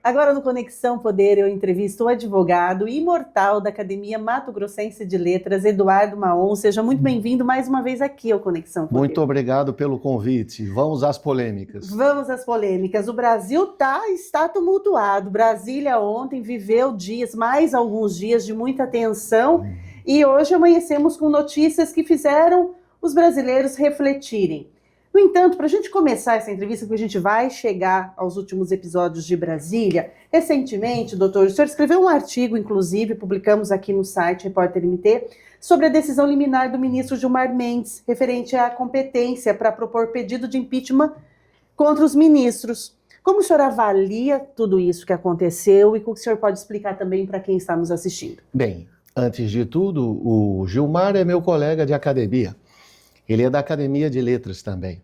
Agora no Conexão Poder eu entrevisto o advogado imortal da Academia Mato Grossense de Letras, Eduardo Maon. Seja muito bem-vindo mais uma vez aqui ao Conexão Poder. Muito obrigado pelo convite. Vamos às polêmicas. Vamos às polêmicas. O Brasil está tumultuado. Brasília ontem viveu mais alguns dias de muita tensão e hoje amanhecemos com notícias que fizeram os brasileiros refletirem. No entanto, para a gente começar essa entrevista, porque a gente vai chegar aos últimos episódios de Brasília, recentemente, doutor, o senhor escreveu um artigo, inclusive, publicamos aqui no site Repórter MT, sobre a decisão liminar do ministro Gilmar Mendes, referente à competência para propor pedido de impeachment contra os ministros. Como o senhor avalia tudo isso que aconteceu e o que o senhor pode explicar também para quem está nos assistindo? Bem, antes de tudo, o Gilmar é meu colega de academia. Ele é da Academia de Letras também.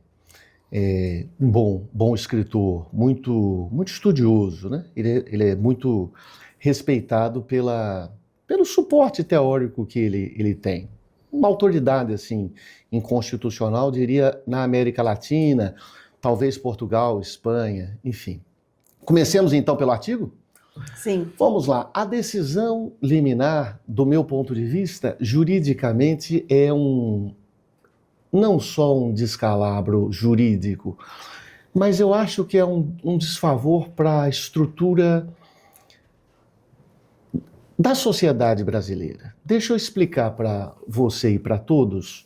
É um bom escritor, muito estudioso, né? Ele é muito respeitado pelo suporte teórico que ele tem. Uma autoridade, assim, inconstitucional, diria, na América Latina, talvez Portugal, Espanha, enfim. Comecemos então pelo artigo? Sim. Vamos lá. A decisão liminar, do meu ponto de vista, juridicamente é não só um descalabro jurídico, mas eu acho que é um desfavor para a estrutura da sociedade brasileira. Deixa eu explicar para você e para todos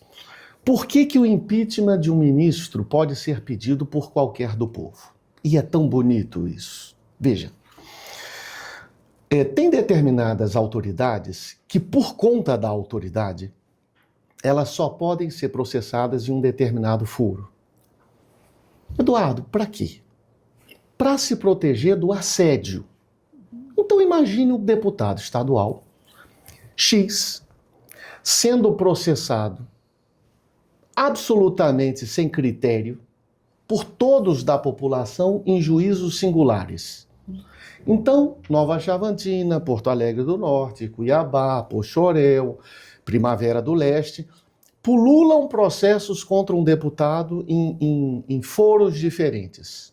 por que o impeachment de um ministro pode ser pedido por qualquer do povo. E é tão bonito isso. Veja, tem determinadas autoridades que, por conta da autoridade, elas só podem ser processadas em um determinado foro. Eduardo, para quê? Para se proteger do assédio. Então imagine um deputado estadual X sendo processado absolutamente sem critério por todos da população em juízos singulares. Então, Nova Chavantina, Porto Alegre do Norte, Cuiabá, Poxoréu, Primavera do Leste, pululam processos contra um deputado em foros diferentes.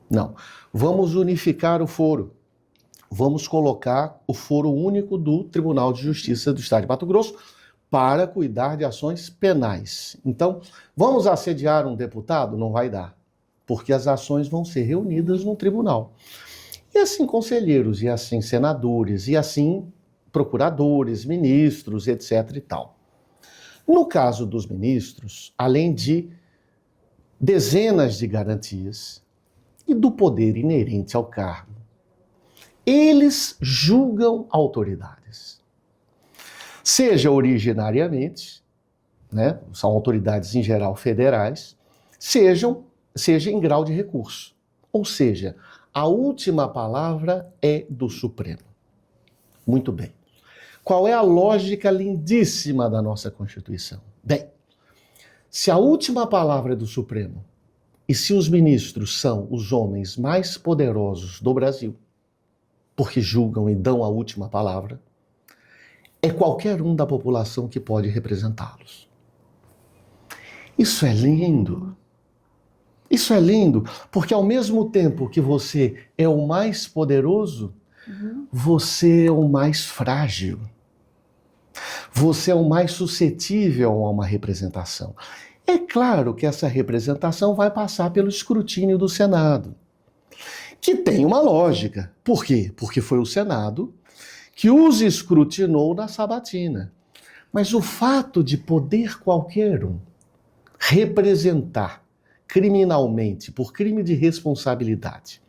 Não. Vamos unificar o foro. Vamos colocar o foro único do Tribunal de Justiça do Estado de Mato Grosso para cuidar de ações penais. Então, vamos assediar um deputado? Não vai dar, porque as ações vão ser reunidas no tribunal. E assim conselheiros, e assim senadores, e assim procuradores, ministros, etc. e tal. No caso dos ministros, além de dezenas de garantias e do poder inerente ao cargo, eles julgam autoridades. Seja originariamente, né, são autoridades em geral federais, seja em grau de recurso. Ou seja, a última palavra é do Supremo. Muito bem. Qual é a lógica lindíssima da nossa Constituição? Bem, se a última palavra é do Supremo e se os ministros são os homens mais poderosos do Brasil, porque julgam e dão a última palavra, é qualquer um da população que pode representá-los. Isso é lindo. Isso é lindo, porque ao mesmo tempo que você é o mais poderoso, você é o mais frágil. Você é o mais suscetível a uma representação. É claro que essa representação vai passar pelo escrutínio do Senado, que tem uma lógica. Por quê? Porque foi o Senado que os escrutinou na sabatina. Mas o fato de poder qualquer um representar criminalmente, por crime de responsabilidade,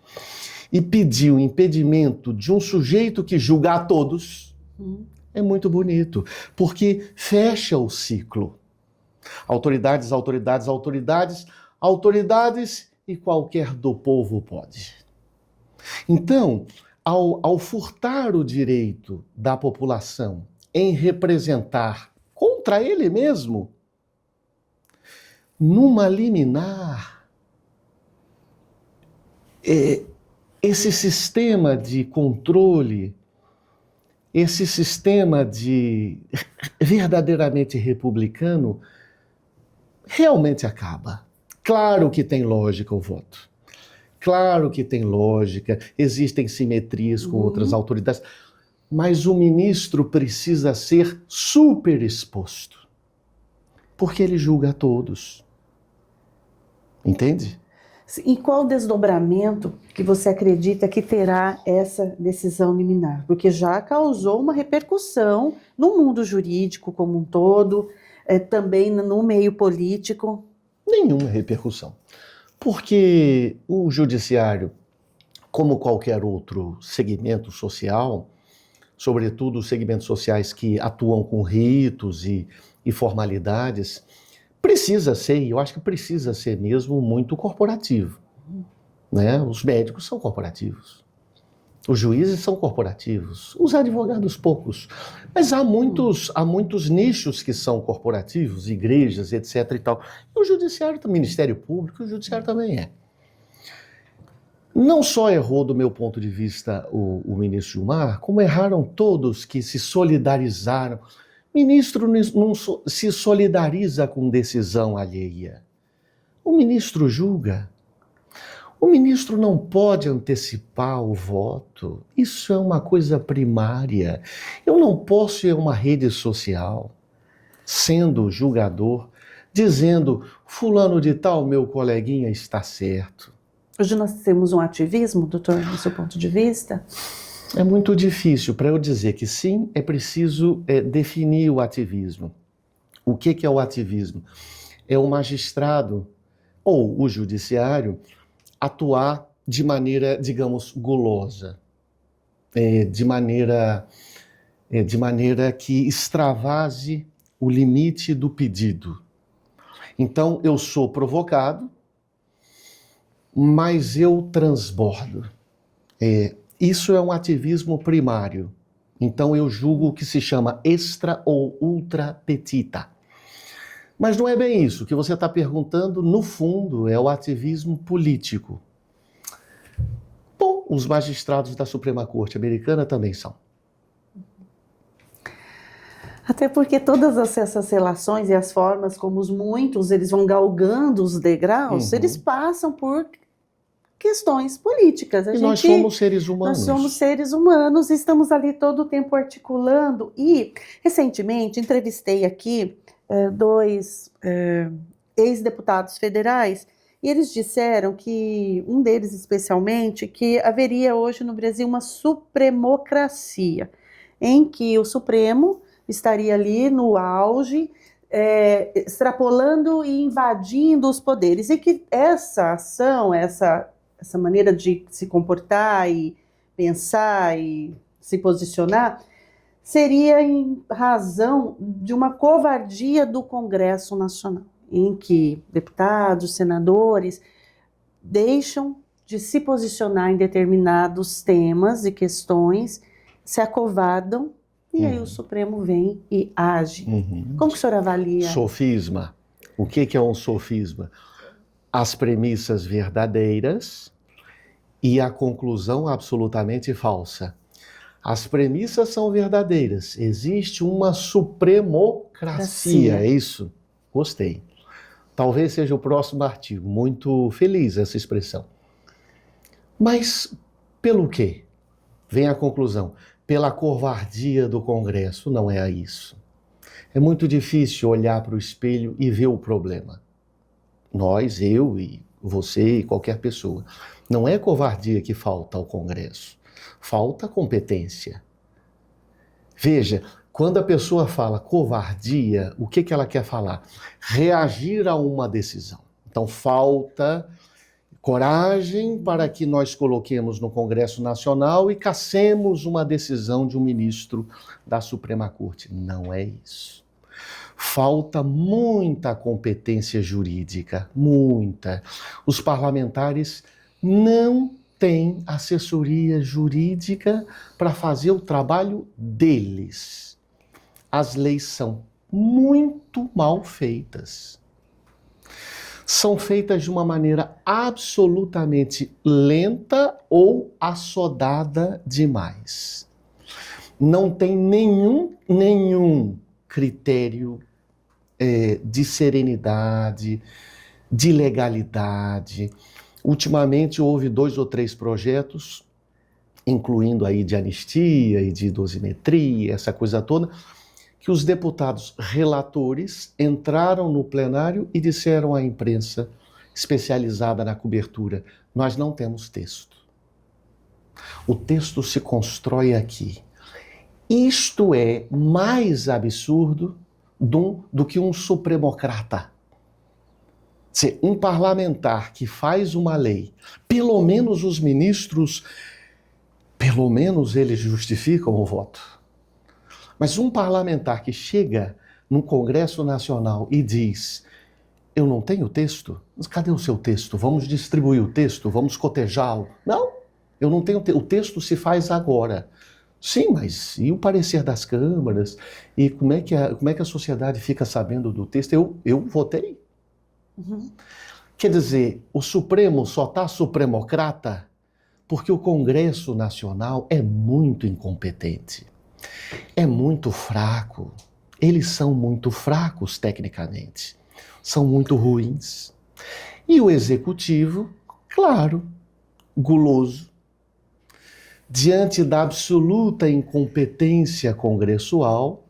e pedir o impedimento de um sujeito que julga a todos, é muito bonito, porque fecha o ciclo. Autoridades, autoridades, autoridades, autoridades e qualquer do povo pode. Então, ao furtar o direito da população em representar contra ele mesmo, numa liminar, esse sistema de controle, esse sistema de verdadeiramente republicano, realmente acaba. Claro que tem lógica o voto. Claro que tem lógica, existem simetrias com outras autoridades, mas o ministro precisa ser super exposto, porque ele julga a todos. Entende? E qual desdobramento que você acredita que terá essa decisão liminar? Porque já causou uma repercussão no mundo jurídico como um todo, também no meio político. Nenhuma repercussão. Porque o judiciário, como qualquer outro segmento social, sobretudo os segmentos sociais que atuam com ritos e formalidades, precisa ser, e eu acho que precisa ser mesmo, muito corporativo. Né? Os médicos são corporativos, os juízes são corporativos, os advogados poucos. Mas há muitos nichos que são corporativos, igrejas, etc. e tal. E o judiciário, o Ministério Público, o judiciário também é. Não só errou, do meu ponto de vista, o ministro Gilmar, como erraram todos que se solidarizaram. Ministro não se solidariza com decisão alheia. O ministro julga. O ministro não pode antecipar o voto. Isso é uma coisa primária. Eu não posso ir a uma rede social, sendo julgador, dizendo, fulano de tal, meu coleguinha, está certo. Hoje nós temos um ativismo, doutor, do seu ponto de vista? É muito difícil. Para eu dizer que sim, é preciso definir o ativismo. O que é o ativismo? É o magistrado ou o judiciário atuar de maneira, digamos, gulosa, de maneira que extravase o limite do pedido. Então, eu sou provocado, mas eu transbordo. Isso é um ativismo primário. Então eu julgo o que se chama extra ou ultra petita. Mas não é bem isso. O que você está perguntando, no fundo, é o ativismo político. Bom, os magistrados da Suprema Corte Americana também são. Até porque todas essas relações e as formas como muitos eles vão galgando os degraus, eles passam por questões políticas. Nós somos seres humanos. Nós somos seres humanos e estamos ali todo o tempo articulando. E, recentemente, entrevistei aqui dois ex-deputados federais e eles disseram que, um deles especialmente, que haveria hoje no Brasil uma supremocracia, em que o Supremo estaria ali no auge, extrapolando e invadindo os poderes. E que essa ação, essa maneira de se comportar e pensar e se posicionar, seria em razão de uma covardia do Congresso Nacional, em que deputados, senadores deixam de se posicionar em determinados temas e questões, se acovardam, e aí o Supremo vem e age. Como que o senhor avalia? Sofisma. O que é um sofisma? As premissas verdadeiras e a conclusão absolutamente falsa. As premissas são verdadeiras. Existe uma supremocracia, é isso? Gostei. Talvez seja o próximo artigo. Muito feliz essa expressão. Mas pelo quê? Vem a conclusão. Pela covardia do Congresso. Não é isso. É muito difícil olhar para o espelho e ver o problema. Nós, eu e você e qualquer pessoa. Não é covardia que falta ao Congresso. Falta competência. Veja, quando a pessoa fala covardia, o que ela quer falar? Reagir a uma decisão. Então, falta coragem para que nós coloquemos no Congresso Nacional e cassemos uma decisão de um ministro da Suprema Corte. Não é isso. Falta muita competência jurídica, muita. Os parlamentares não têm assessoria jurídica para fazer o trabalho deles. As leis são muito mal feitas. São feitas de uma maneira absolutamente lenta ou assodada demais. Não tem nenhum critério de serenidade, de legalidade. Ultimamente houve 2 ou 3 projetos, incluindo aí de anistia e de dosimetria, essa coisa toda, que os deputados relatores entraram no plenário e disseram à imprensa especializada na cobertura: nós não temos texto. O texto se constrói aqui. Isto é mais absurdo do que um supremocrata. Um parlamentar que faz uma lei, pelo menos os ministros, pelo menos eles justificam o voto. Mas um parlamentar que chega no Congresso Nacional e diz: eu não tenho texto? Mas cadê o seu texto? Vamos distribuir o texto, vamos cotejá-lo. Não, eu não tenho texto. O texto se faz agora. Sim, mas e o parecer das câmaras? E como é que a sociedade fica sabendo do texto? Eu votei. Uhum. Quer dizer, o Supremo só está supremocrata porque o Congresso Nacional é muito incompetente, é muito fraco. Eles são muito fracos tecnicamente, são muito ruins. E o Executivo, claro, guloso, diante da absoluta incompetência congressual,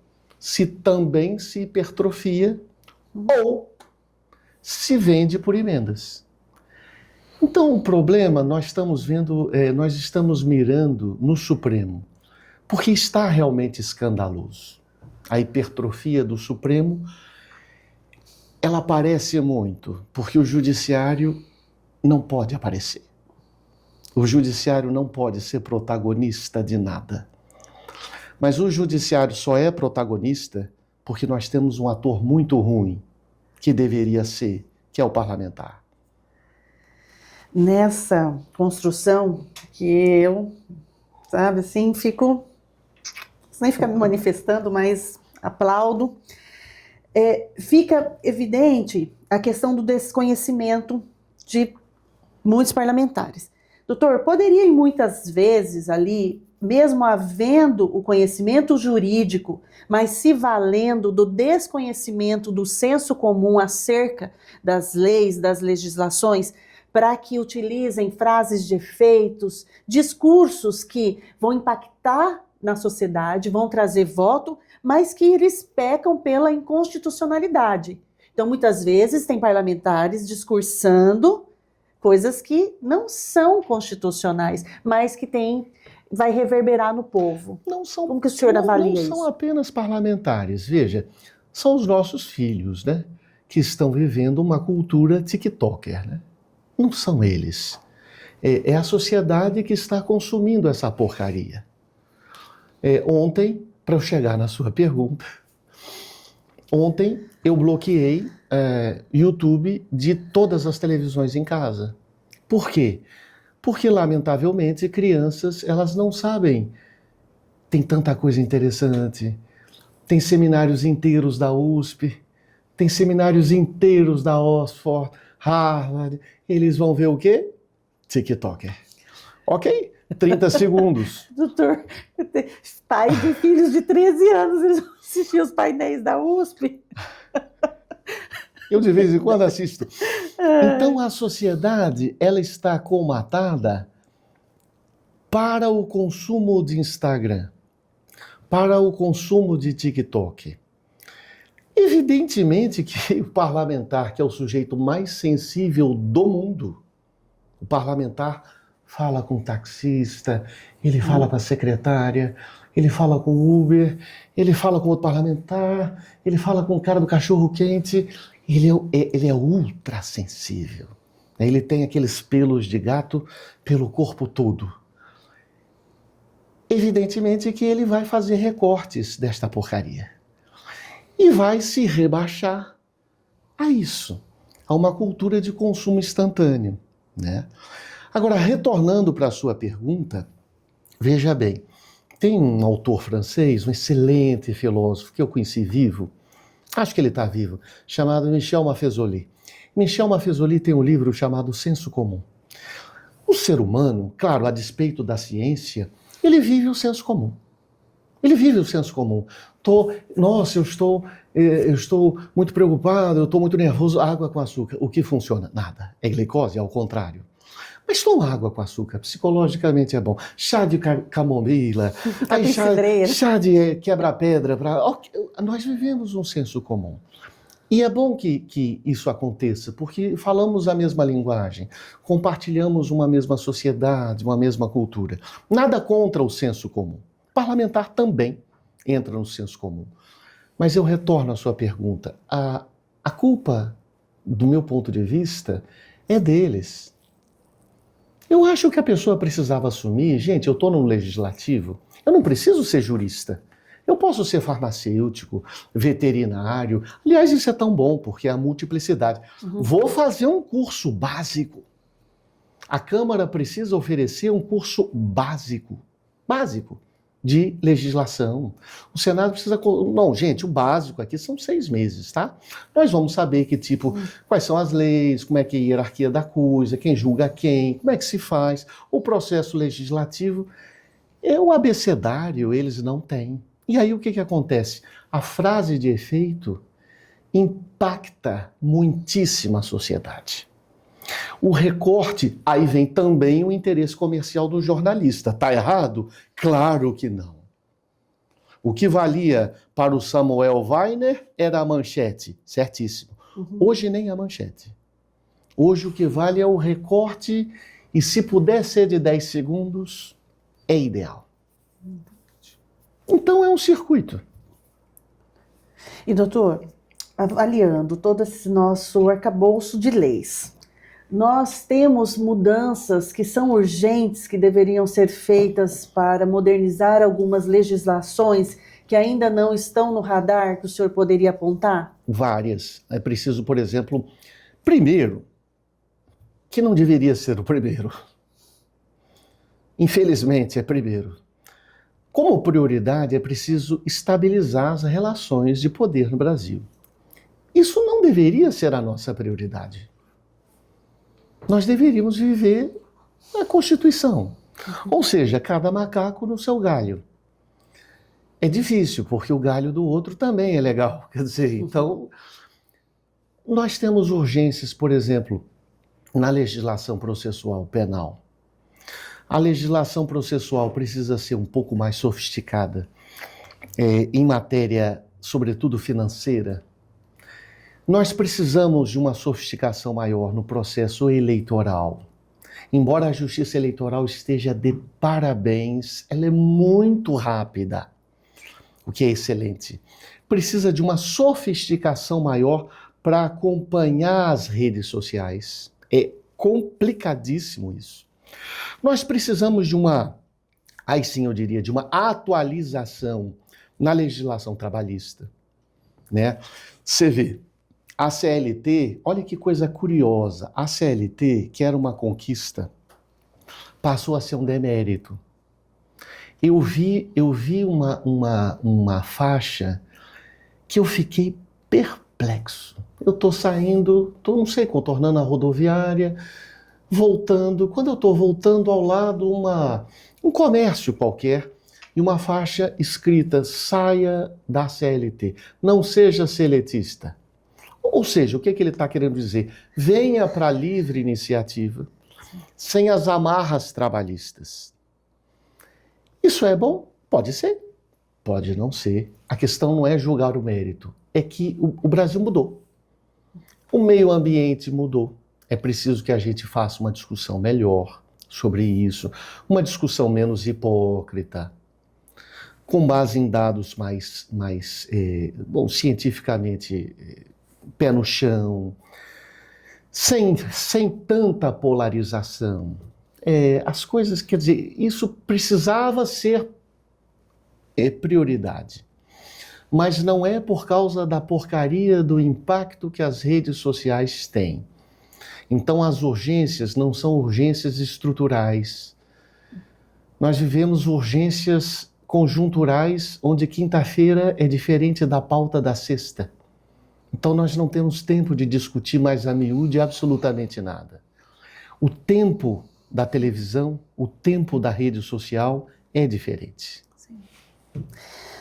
também se hipertrofia ou se vende por emendas. Então o problema nós estamos mirando no Supremo, porque está realmente escandaloso. A hipertrofia do Supremo, ela aparece muito, porque o Judiciário não pode aparecer. O Judiciário não pode ser protagonista de nada. Mas o Judiciário só é protagonista porque nós temos um ator muito ruim, que deveria ser, que é o parlamentar. Nessa construção que eu, sabe, assim, fico, sem ficar me manifestando, mas aplaudo, fica evidente a questão do desconhecimento de muitos parlamentares. Doutor, poderia muitas vezes ali, mesmo havendo o conhecimento jurídico, mas se valendo do desconhecimento do senso comum acerca das leis, das legislações, para que utilizem frases de efeitos, discursos que vão impactar na sociedade, vão trazer voto, mas que eles pecam pela inconstitucionalidade. Então, muitas vezes, tem parlamentares discursando coisas que não são constitucionais, mas que vai reverberar no povo. Como que o senhor avalia isso? Não são apenas parlamentares, veja, são os nossos filhos, né, que estão vivendo uma cultura tiktoker, né? Não são eles. É a sociedade que está consumindo essa porcaria. Ontem, para eu chegar na sua pergunta, ontem eu bloqueei YouTube de todas as televisões em casa. Por quê? Porque, lamentavelmente, crianças, elas não sabem. Tem tanta coisa interessante. Tem seminários inteiros da USP, tem seminários inteiros da Oxford, Harvard. Eles vão ver o quê? TikToker. Ok? 30 segundos. Doutor, pai de filhos de 13 anos, eles vão assistir os painéis da USP. Eu de vez em quando assisto. Então a sociedade, ela está comatada para o consumo de Instagram, para o consumo de TikTok. Evidentemente que o parlamentar, que é o sujeito mais sensível do mundo, o parlamentar fala com o taxista, ele fala com a secretária, ele fala com o Uber, ele fala com outro parlamentar, ele fala com o cara do cachorro-quente. Ele é ultra sensível. Ele tem aqueles pelos de gato pelo corpo todo. Evidentemente que ele vai fazer recortes desta porcaria. E vai se rebaixar a isso, a uma cultura de consumo instantâneo, né? Agora, retornando para a sua pergunta, veja bem, tem um autor francês, um excelente filósofo que eu conheci vivo, acho que ele está vivo, chamado Michel Maffezoli. Michel Maffezoli tem um livro chamado Senso Comum. O ser humano, claro, a despeito da ciência, ele vive o senso comum. Ele vive o senso comum. Eu estou muito preocupado, eu estou muito nervoso, água com açúcar. O que funciona? Nada. É glicose, ao contrário. Mas toma água com açúcar, psicologicamente é bom. Chá de camomila, aí chá de quebra-pedra. Nós vivemos um senso comum. E é bom que isso aconteça, porque falamos a mesma linguagem, compartilhamos uma mesma sociedade, uma mesma cultura. Nada contra o senso comum. O parlamentar também entra no senso comum. Mas eu retorno à sua pergunta. A culpa, do meu ponto de vista, é deles. Eu acho que a pessoa precisava assumir, gente, eu estou no legislativo, eu não preciso ser jurista. Eu posso ser farmacêutico, veterinário. Aliás, isso é tão bom, porque é a multiplicidade. Vou fazer um curso básico. A Câmara precisa oferecer um curso básico de legislação. O Senado precisa... Não, gente, o básico aqui são 6 meses, tá? Nós vamos saber quais são as leis, como é que é a hierarquia da coisa, quem julga quem, como é que se faz. O processo legislativo é o abecedário, eles não têm. E aí o que acontece? A frase de efeito impacta muitíssimo a sociedade. O recorte, aí vem também o interesse comercial do jornalista. Está errado? Claro que não. O que valia para o Samuel Weiner era a manchete, certíssimo. Hoje nem a manchete. Hoje o que vale é o recorte e se puder ser de 10 segundos, é ideal. Então é um circuito. E doutor, avaliando todo esse nosso arcabouço de leis, nós temos mudanças que são urgentes, que deveriam ser feitas para modernizar algumas legislações que ainda não estão no radar, que o senhor poderia apontar? Várias. É preciso, por exemplo, primeiro, que não deveria ser o primeiro. Infelizmente, é primeiro. Como prioridade, é preciso estabilizar as relações de poder no Brasil. Isso não deveria ser a nossa prioridade. Nós deveríamos viver a Constituição. Ou seja, cada macaco no seu galho. É difícil, porque o galho do outro também é legal. Quer dizer, então, nós temos urgências, por exemplo, na legislação processual penal. A legislação processual precisa ser um pouco mais sofisticada em matéria, sobretudo financeira. Nós precisamos de uma sofisticação maior no processo eleitoral. Embora a justiça eleitoral esteja de parabéns, ela é muito rápida, o que é excelente. Precisa de uma sofisticação maior para acompanhar as redes sociais. É complicadíssimo isso. Nós precisamos de aí sim eu diria, de uma atualização na legislação trabalhista, né? Você vê, a CLT, olha que coisa curiosa, a CLT, que era uma conquista, passou a ser um demérito. Eu vi uma faixa que eu fiquei perplexo. Eu estou saindo, não sei, contornando a rodoviária, voltando. Quando eu estou voltando ao lado, um comércio qualquer, e uma faixa escrita, saia da CLT, não seja seletista. Ou seja, o que ele está querendo dizer? Venha para a livre iniciativa, sem as amarras trabalhistas. Isso é bom? Pode ser, pode não ser. A questão não é julgar o mérito, é que o Brasil mudou. O meio ambiente mudou. É preciso que a gente faça uma discussão melhor sobre isso, uma discussão menos hipócrita, com base em dados mais cientificamente pé no chão, sem tanta polarização. As coisas, quer dizer, isso precisava ser prioridade. Mas não é por causa da porcaria do impacto que as redes sociais têm. Então as urgências não são urgências estruturais. Nós vivemos urgências conjunturais, onde quinta-feira é diferente da pauta da sexta. Então nós não temos tempo de discutir mais a miúde absolutamente nada. O tempo da televisão, o tempo da rede social é diferente. Sim.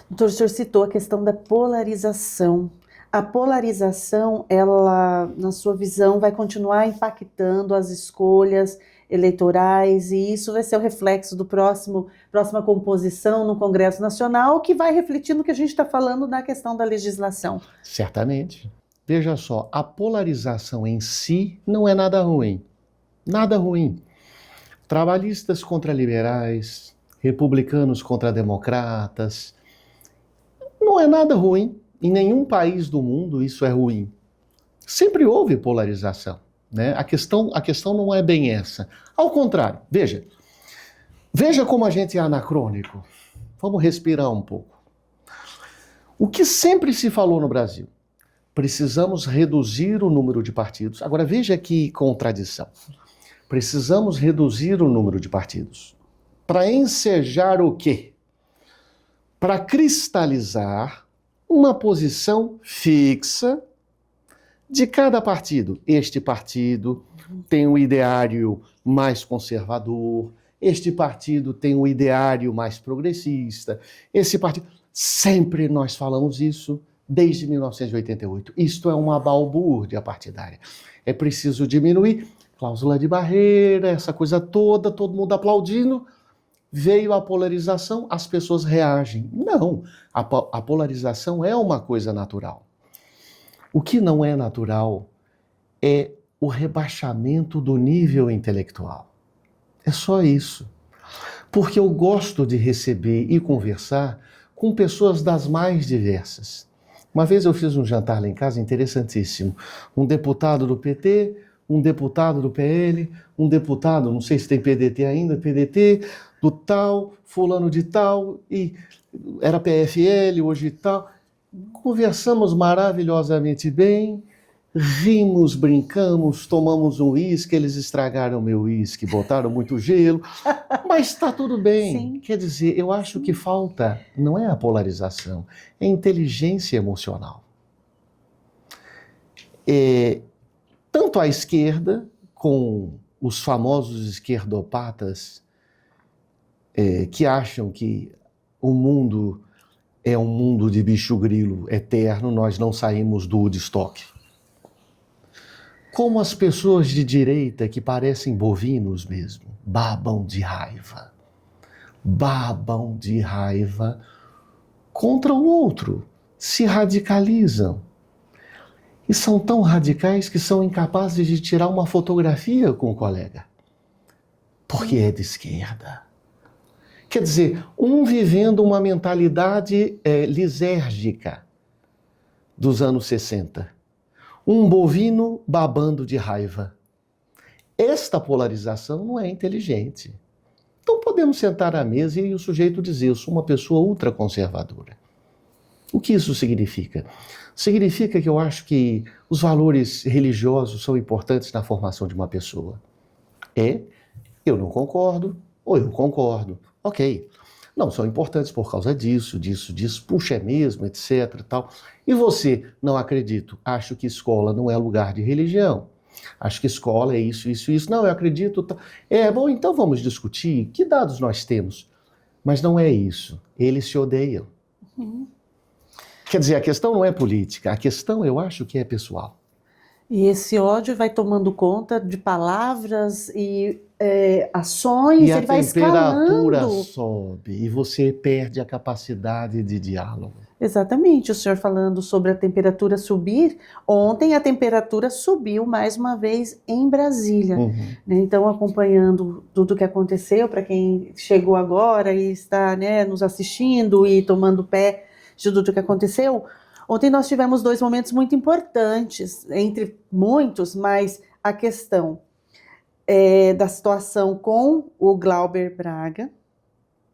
Doutor, o senhor citou a questão da polarização. A polarização, ela, na sua visão, vai continuar impactando as escolhas eleitorais, e isso vai ser o reflexo do próxima composição no Congresso Nacional, que vai refletir no que a gente está falando na questão da legislação. Certamente. Veja só, a polarização em si não é nada ruim. Nada ruim. Trabalhistas contra liberais, republicanos contra democratas, não é nada ruim. Em nenhum país do mundo isso é ruim. Sempre houve polarização, né? A questão não é bem essa. Ao contrário, veja como a gente é anacrônico. Vamos respirar um pouco. O que sempre se falou no Brasil? Precisamos reduzir o número de partidos. Agora veja que contradição. Precisamos reduzir o número de partidos. Para ensejar o quê? Para cristalizar uma posição fixa de cada partido. Este partido tem um ideário mais conservador, este partido tem um ideário mais progressista, esse partido... Sempre nós falamos isso desde 1988. Isto é uma balbúrdia partidária. É preciso diminuir, cláusula de barreira, essa coisa toda, todo mundo aplaudindo. Veio a polarização, as pessoas reagem. Não, a polarização é uma coisa natural. O que não é natural é o rebaixamento do nível intelectual. É só isso. Porque eu gosto de receber e conversar com pessoas das mais diversas. Uma vez eu fiz um jantar lá em casa interessantíssimo. Um deputado do PT, um deputado do PL, um deputado, não sei se tem PDT ainda, PDT, do tal, fulano de tal, e era PFL, hoje tal. Conversamos maravilhosamente bem, rimos, brincamos, tomamos um uísque, eles estragaram meu uísque, botaram muito gelo, mas está tudo bem. Sim. Quer dizer, eu acho que falta, não é a polarização, é a inteligência emocional. Tanto a esquerda, com os famosos esquerdopatas, que acham que o mundo é um mundo de bicho grilo eterno, nós não saímos do Woodstock. Como as pessoas de direita, que parecem bovinos mesmo, babam de raiva contra o outro, se radicalizam. E são tão radicais que são incapazes de tirar uma fotografia com o colega, porque é de esquerda. Quer dizer, um vivendo uma mentalidade lisérgica dos anos 60. Um bovino babando de raiva. Esta polarização não é inteligente. Então podemos sentar à mesa e o sujeito dizer, eu sou uma pessoa ultraconservadora. O que isso significa? Significa que eu acho que os valores religiosos são importantes na formação de uma pessoa. Eu não concordo, ou eu concordo. Ok. Não, são importantes por causa disso, puxa, é mesmo, etc. Tal. E você, não acredito, acho que escola não é lugar de religião. Acho que escola é isso. Não, eu acredito. Bom, então vamos discutir que dados nós temos. Mas não é isso. Eles se odeiam. Uhum. Quer dizer, a questão não é política, a questão eu acho que é pessoal. E esse ódio vai tomando conta de palavras e ações, E a ele vai temperatura escalando. sobe e você perde a capacidade de diálogo. Exatamente, o senhor falando sobre a temperatura subir, ontem a temperatura subiu mais uma vez em Brasília. Uhum. Então, acompanhando tudo o que aconteceu, para quem chegou agora e está, né, nos assistindo e tomando pé de tudo o que aconteceu, ontem nós tivemos dois momentos muito importantes, entre muitos, mas a questão da situação com o Glauber Braga.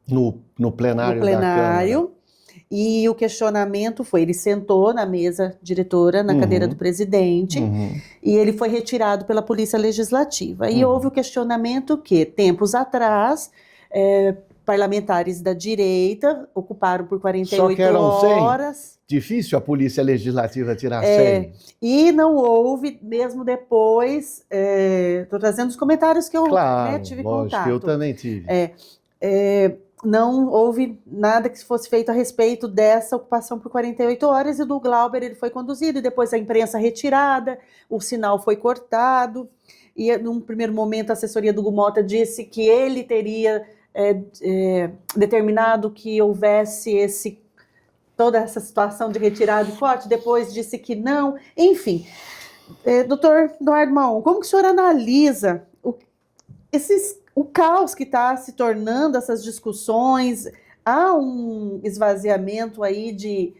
No plenário da Câmara. E o questionamento foi, ele sentou na mesa diretora, na cadeira do presidente, e ele foi retirado pela Polícia Legislativa. E houve o questionamento que, tempos atrás, parlamentares da direita ocuparam por 48 Só que eram horas. 100. Difícil a Polícia Legislativa tirar 100. E não houve, mesmo depois, estou trazendo os comentários que eu tive lógico, contato. eu também tive. Não houve nada que fosse feito a respeito dessa ocupação por 48 horas, e do Glauber ele foi conduzido, e depois a imprensa retirada, o sinal foi cortado. e num primeiro momento a assessoria do Hugo Motta disse que ele teria determinado que houvesse toda essa situação de retirada e corte, depois disse que não, enfim. Doutor Eduardo Maon, como que o senhor analisa o caos que está se tornando essas discussões? Há um esvaziamento aí de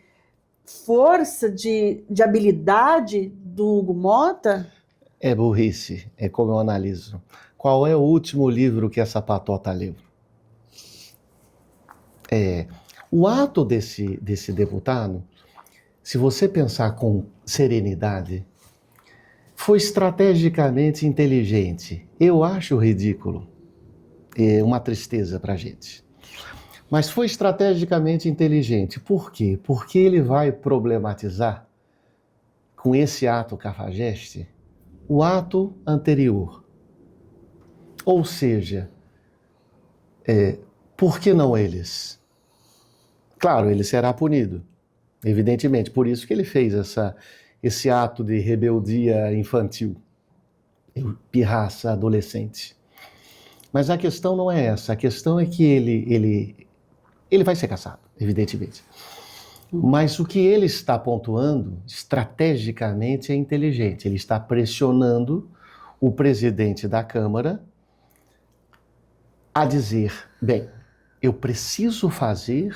força, de habilidade do Hugo Motta? É burrice, é como eu analiso. Qual é o último livro que essa patota leu? O ato desse deputado, se você pensar com serenidade, foi estrategicamente inteligente. Eu acho ridículo, é uma tristeza para a gente. Mas foi estrategicamente inteligente. Por quê? Porque ele vai problematizar, com esse ato cafajeste, o ato anterior. Ou seja, por que não eles? Claro, ele será punido, evidentemente. Por isso que ele fez esse ato de rebeldia infantil, pirraça adolescente. Mas a questão não é essa. A questão é que ele vai ser cassado, evidentemente. Mas o que ele está pontuando, estrategicamente, é inteligente. Ele está pressionando o presidente da Câmara a dizer, bem, eu preciso fazer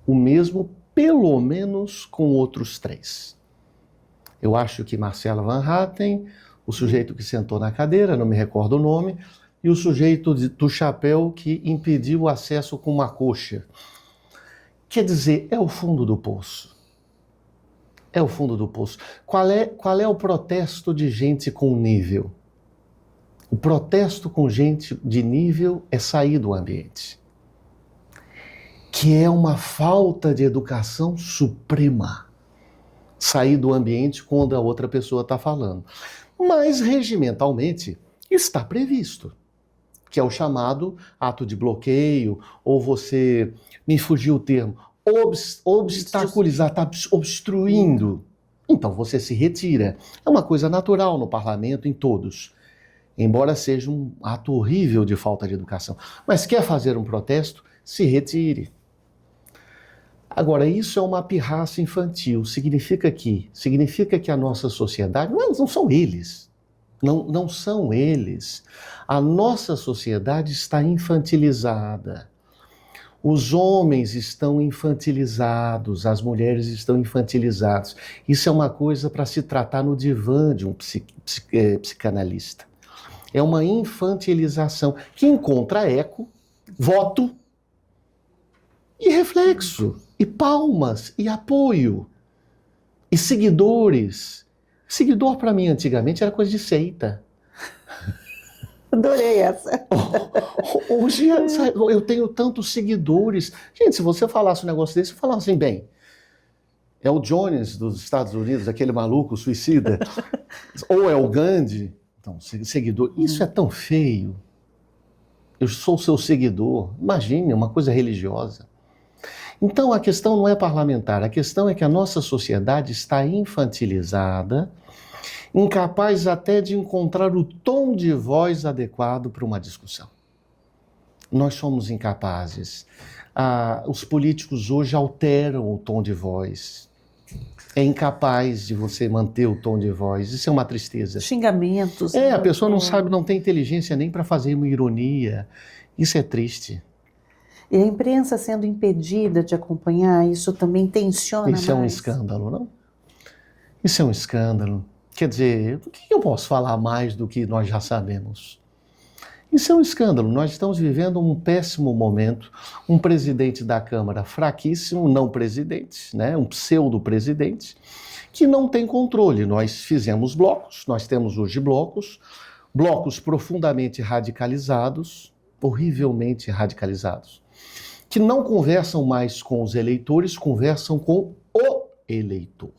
o mesmo, pelo menos, com outros 3. Eu acho que Marcelo Van Hatten, o sujeito que sentou na cadeira, não me recordo o nome, e o sujeito do chapéu que impediu o acesso com uma coxa. Quer dizer, é o fundo do poço. É o fundo do poço. Qual é o protesto de gente com nível? O protesto com gente de nível é sair do ambiente, que é uma falta de educação suprema. Sair do ambiente quando a outra pessoa está falando. Mas, regimentalmente, está previsto, que é o chamado ato de bloqueio, ou você, me fugiu o termo, obstaculizar, está obstruindo. Então você se retira. É uma coisa natural no parlamento, em todos. Embora seja um ato horrível de falta de educação. Mas quer fazer um protesto? Se retire. Agora, isso é uma pirraça infantil. Significa que a nossa sociedade, não são eles. Não são eles. A nossa sociedade está infantilizada. Os homens estão infantilizados, as mulheres estão infantilizadas. Isso é uma coisa para se tratar no divã de um psicanalista. É uma infantilização que encontra eco, voto e reflexo, e palmas, e apoio, e seguidores. Seguidor, para mim, antigamente, era coisa de seita. Adorei essa. Hoje, eu tenho tantos seguidores. Gente, se você falasse um negócio desse, eu falava assim, bem, é o Jones dos Estados Unidos, aquele maluco suicida, ou é o Gandhi. Então, seguidor, isso é tão feio. Eu sou seu seguidor. Imagine, uma coisa religiosa. Então, a questão não é parlamentar, a questão é que a nossa sociedade está infantilizada, incapaz até de encontrar o tom de voz adequado para uma discussão. Nós somos incapazes. Os políticos hoje alteram o tom de voz. É incapaz de você manter o tom de voz. Isso é uma tristeza. Xingamentos. A pessoa não sabe, não tem inteligência nem para fazer uma ironia. Isso é triste. E a imprensa sendo impedida de acompanhar, isso também tensiona mais. Isso é um escândalo, não? Isso é um escândalo. Quer dizer, o que eu posso falar mais do que nós já sabemos? Isso é um escândalo. Nós estamos vivendo um péssimo momento. Um presidente da Câmara fraquíssimo, não presidente, né? Um pseudo-presidente, que não tem controle. Nós fizemos blocos, nós temos hoje blocos profundamente radicalizados, horrivelmente radicalizados, que não conversam mais com os eleitores, conversam com o eleitor.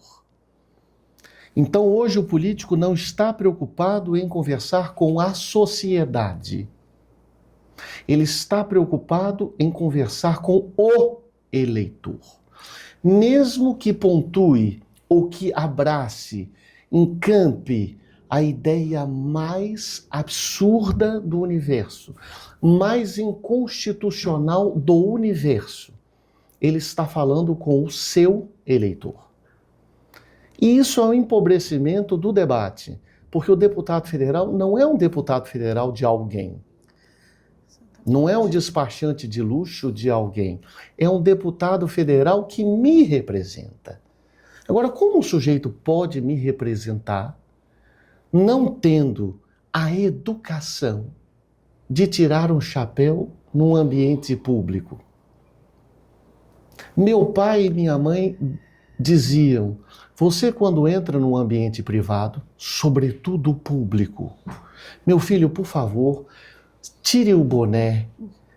Então, hoje, o político não está preocupado em conversar com a sociedade. Ele está preocupado em conversar com o eleitor. Mesmo que pontue ou que abrace, encampe a ideia mais absurda do universo, mais inconstitucional do universo. Ele está falando com o seu eleitor. E isso é um empobrecimento do debate, porque o deputado federal não é um deputado federal de alguém. Não é um despachante de luxo de alguém. É um deputado federal que me representa. Agora, como o sujeito pode me representar não tendo a educação de tirar um chapéu num ambiente público? Meu pai e minha mãe diziam: você, quando entra num ambiente privado, sobretudo público, meu filho, por favor, tire o boné,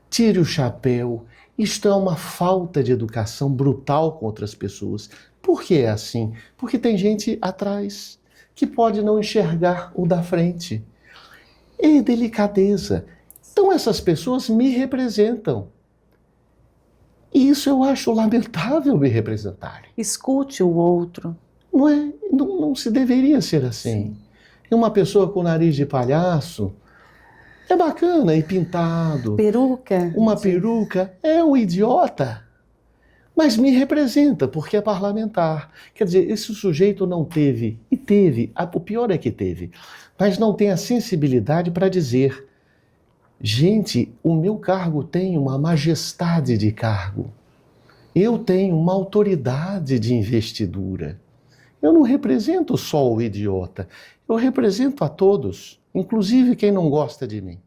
tire o chapéu. Isto é uma falta de educação brutal contra as pessoas. Por que é assim? Porque tem gente atrás que pode não enxergar o da frente. É delicadeza. Então essas pessoas me representam. E isso eu acho lamentável me representarem. Escute o outro. Não é? Não se deveria ser assim. E uma pessoa com nariz de palhaço é bacana e pintado. Peruca. Uma peruca é um idiota. Mas me representa, porque é parlamentar. Quer dizer, esse sujeito não teve, e teve, o pior é que teve, mas não tem a sensibilidade para dizer: gente, o meu cargo tem uma majestade de cargo. Eu tenho uma autoridade de investidura. Eu não represento só o idiota, eu represento a todos, inclusive quem não gosta de mim.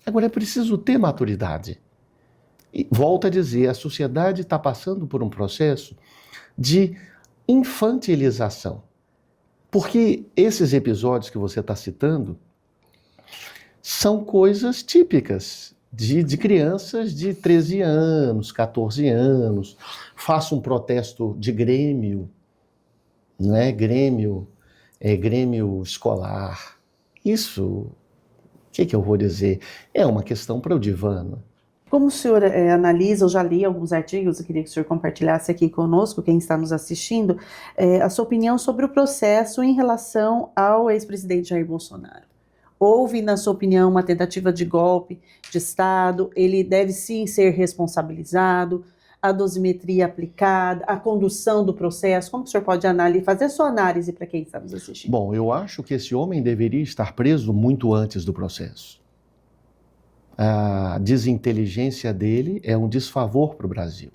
Agora é preciso ter maturidade. E volto a dizer, a sociedade está passando por um processo de infantilização. Porque esses episódios que você está citando são coisas típicas de crianças de 13 anos, 14 anos. Faço um protesto de grêmio, não é? Grêmio escolar. Isso, o que eu vou dizer? É uma questão para o divã. Como o senhor analisa, eu já li alguns artigos, eu queria que o senhor compartilhasse aqui conosco, quem está nos assistindo, a sua opinião sobre o processo em relação ao ex-presidente Jair Bolsonaro. Houve, na sua opinião, uma tentativa de golpe de Estado? Ele deve sim ser responsabilizado? A dosimetria aplicada, a condução do processo? Como o senhor pode fazer a sua análise para quem está nos assistindo? Bom, eu acho que esse homem deveria estar preso muito antes do processo. A desinteligência dele é um desfavor para o Brasil.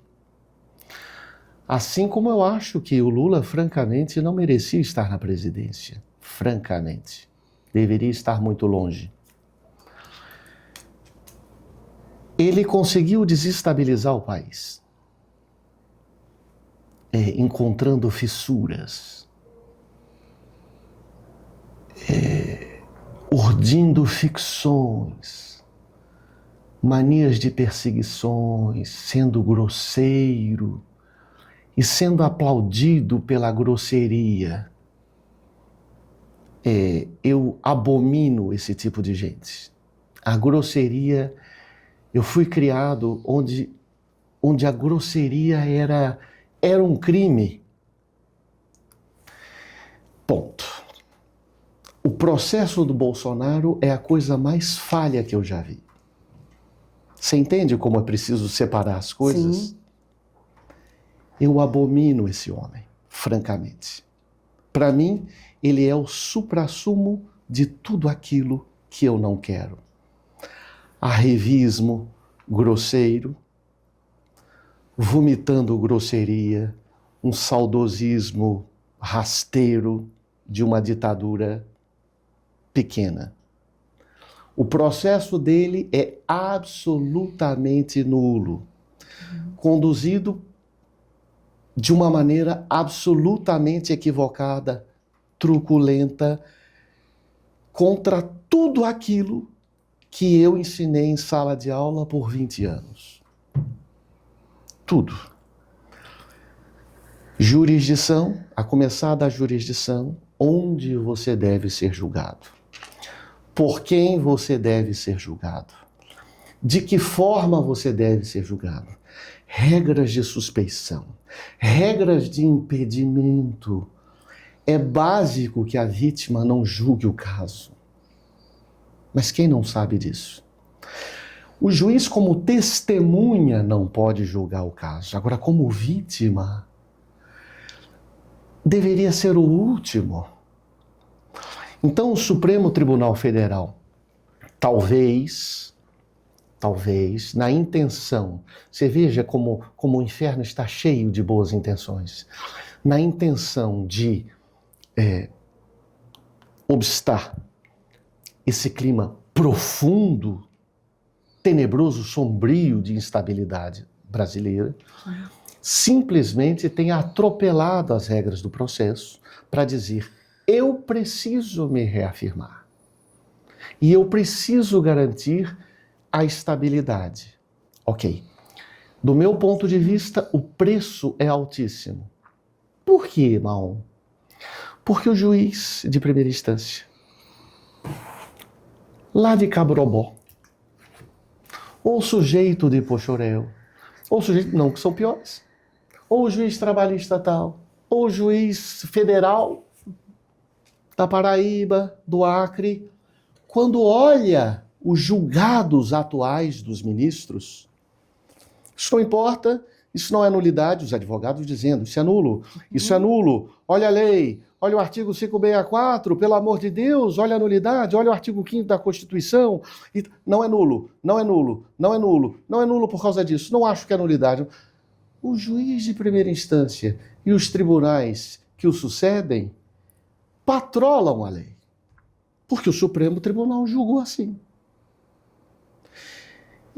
Assim como eu acho que o Lula, francamente, não merecia estar na presidência. Francamente. Deveria estar muito longe. Ele conseguiu desestabilizar o país, encontrando fissuras, urdindo ficções, manias de perseguições, sendo grosseiro e sendo aplaudido pela grosseria. Eu abomino esse tipo de gente. A grosseria, eu fui criado onde a grosseria era um crime. Ponto. O processo do Bolsonaro é a coisa mais falha que eu já vi. Você entende como é preciso separar as coisas? Sim. Eu abomino esse homem, francamente. Para mim, ele é o suprassumo de tudo aquilo que eu não quero. Arrevismo grosseiro, vomitando grosseria, um saudosismo rasteiro de uma ditadura pequena. O processo dele é absolutamente nulo, conduzido de uma maneira absolutamente equivocada, truculenta, contra tudo aquilo que eu ensinei em sala de aula por 20 anos. Tudo. Jurisdição, a começar da jurisdição, onde você deve ser julgado. Por quem você deve ser julgado? De que forma você deve ser julgado? Regras de suspeição, regras de impedimento. É básico que a vítima não julgue o caso. Mas quem não sabe disso? O juiz, como testemunha, não pode julgar o caso. Agora, como vítima, deveria ser o último. Então, o Supremo Tribunal Federal, talvez, na intenção, você veja como o inferno está cheio de boas intenções, na intenção de obstar esse clima profundo, tenebroso, sombrio de instabilidade brasileira, simplesmente tem atropelado as regras do processo para dizer: eu preciso me reafirmar e eu preciso garantir a estabilidade. Ok. Do meu ponto de vista, o preço é altíssimo. Por quê, Maom? Porque o juiz de primeira instância, lá de Cabrobó, ou o sujeito de Pochorel, ou o sujeito, não, que são piores, ou o juiz trabalhista tal, ou o juiz federal da Paraíba, do Acre, quando olha os julgados atuais dos ministros, isso não importa, isso não é nulidade, os advogados dizendo, isso é nulo, olha a lei, olha o artigo 564, pelo amor de Deus, olha a nulidade, olha o artigo 5º da Constituição, e não é nulo por causa disso, não acho que é nulidade. O juiz de primeira instância e os tribunais que o sucedem patrolam a lei, porque o Supremo Tribunal julgou assim.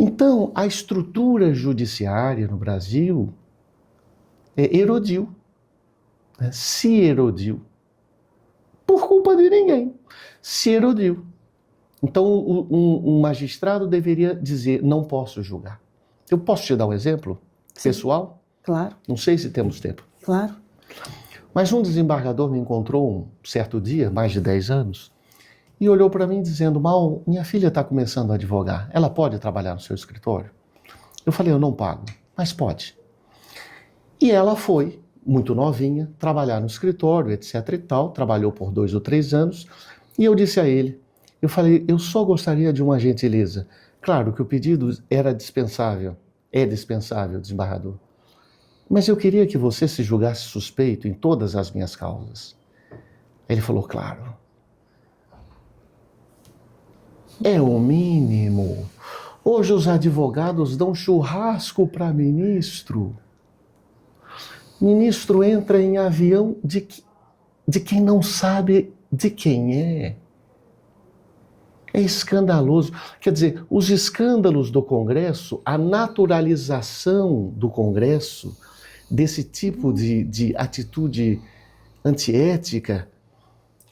Então, a estrutura judiciária no Brasil erodiu, se erodiu, por culpa de ninguém, se erodiu. Então, um magistrado deveria dizer: não posso julgar. Eu posso te dar um exemplo pessoal? Claro. Não sei se temos tempo. Claro. Mas um desembargador me encontrou um certo dia, mais de 10 anos, e olhou para mim dizendo: Mal, minha filha está começando a advogar, ela pode trabalhar no seu escritório? Eu falei: eu não pago, mas pode. E ela foi, muito novinha, trabalhar no escritório, etc e tal, trabalhou por 2 ou 3 anos, e eu disse a ele, eu falei: eu só gostaria de uma gentileza. Claro que o pedido era dispensável, é dispensável, desembargador, mas eu queria que você se julgasse suspeito em todas as minhas causas. Ele falou: claro. É o mínimo. Hoje os advogados dão churrasco para ministro. Ministro entra em avião de quem não sabe de quem é. É escandaloso. Quer dizer, os escândalos do Congresso, a naturalização do Congresso, desse tipo de atitude antiética,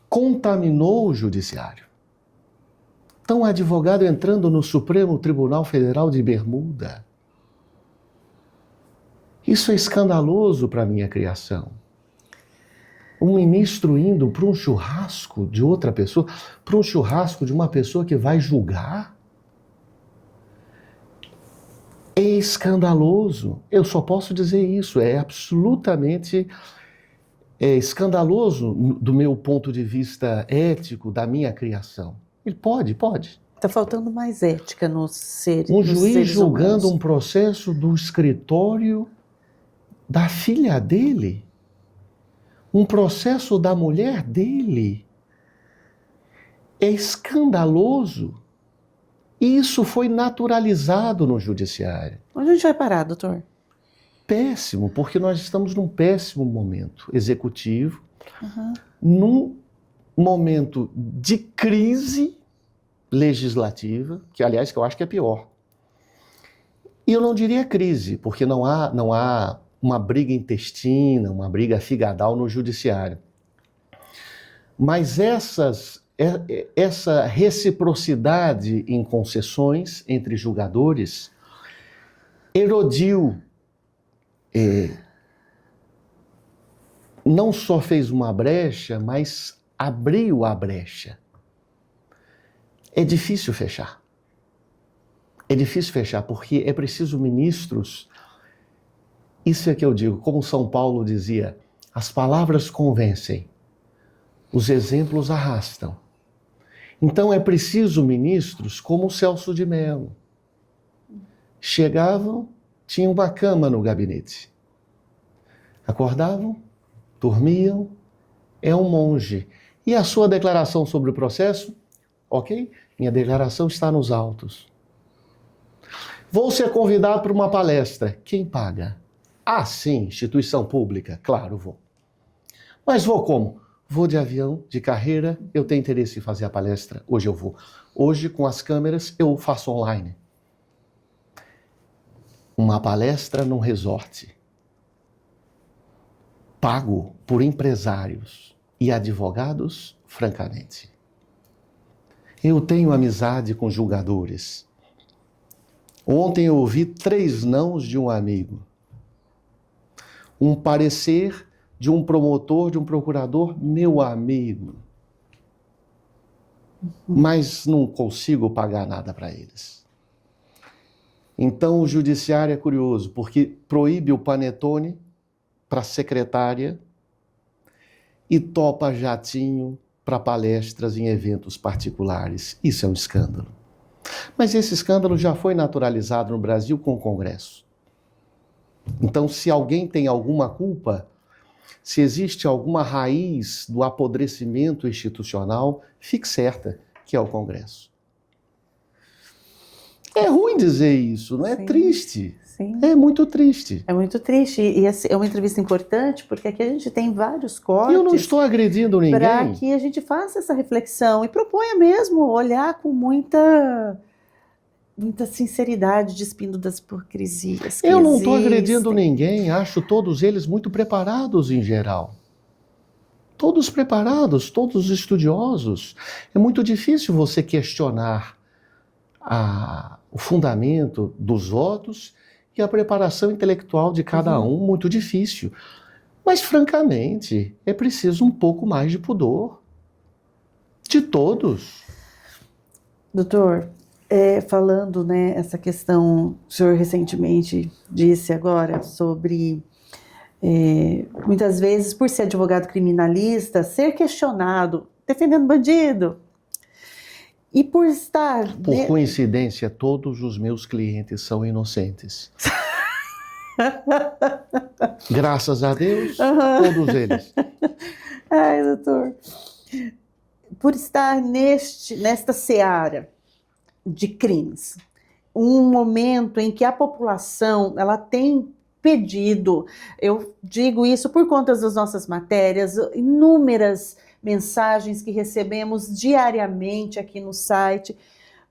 contaminou o judiciário. Então, advogado entrando no Supremo Tribunal Federal de Bermuda. Isso é escandaloso para a minha criação. Um ministro indo para um churrasco de outra pessoa, para um churrasco de uma pessoa que vai julgar. É escandaloso. Eu só posso dizer isso. É absolutamente escandaloso do meu ponto de vista ético, da minha criação. Ele pode. Está faltando mais ética nos seres humanos. Um juiz julgando um humanos. processo do escritório da filha dele. Um processo da mulher dele. É escandaloso. E isso foi naturalizado no judiciário. Onde a gente vai parar, doutor? Péssimo, porque nós estamos num péssimo momento executivo, num momento de crise legislativa, que aliás que eu acho que é pior. E eu não diria crise, porque não há uma briga intestina, uma briga figadal no judiciário. Mas essa reciprocidade em concessões entre julgadores erodiu, não só fez uma brecha, mas abriu a brecha. É difícil fechar. É difícil fechar, porque é preciso ministros. Isso é que eu digo, como São Paulo dizia, as palavras convencem, Os exemplos arrastam. Então é preciso ministros como o Celso de Mello. Chegavam, tinham uma cama no gabinete. Acordavam, dormiam, é um monge. E a sua declaração sobre o processo? Ok? Minha declaração está nos autos. Vou ser convidado para uma palestra. Quem paga? Ah, sim, instituição pública. Claro, vou. Mas vou como? Vou de avião, de carreira, eu tenho interesse em fazer a palestra, hoje eu vou. Hoje, com as câmeras, eu faço online. Uma palestra num resort, pago por empresários e advogados, francamente. Eu tenho amizade com julgadores. Ontem eu ouvi 3 nãos de um amigo. Um parecer de um promotor, de um procurador, meu amigo. Mas não consigo pagar nada para eles. Então o judiciário é curioso, porque proíbe o panetone para secretária e topa jatinho para palestras em eventos particulares. Isso é um escândalo. Mas esse escândalo já foi naturalizado no Brasil com o Congresso. Então, se alguém tem alguma culpa, se existe alguma raiz do apodrecimento institucional, fique certa que é o Congresso. É ruim dizer isso, não é? Sim, triste. Sim. É muito triste. É muito triste. E é uma entrevista importante, porque aqui a gente tem vários cortes. Eu não estou agredindo ninguém. Para que a gente faça essa reflexão e proponha mesmo olhar com muita sinceridade, despindo das hipocrisias que Eu não estou existem. agredindo ninguém, acho todos eles muito preparados em geral. Todos preparados, todos estudiosos. É muito difícil você questionar o fundamento dos votos e a preparação intelectual de cada um, muito difícil. Mas, francamente, é preciso um pouco mais de pudor. De todos. Doutor, falando, né, essa questão, o senhor recentemente disse agora sobre, muitas vezes, por ser advogado criminalista, ser questionado, defendendo bandido. E por estar... Por coincidência, todos os meus clientes são inocentes. Graças a Deus, todos eles. Ai, doutor. Por estar nesta seara de crimes, um momento em que a população ela tem pedido, eu digo isso por conta das nossas matérias, inúmeras mensagens que recebemos diariamente aqui no site,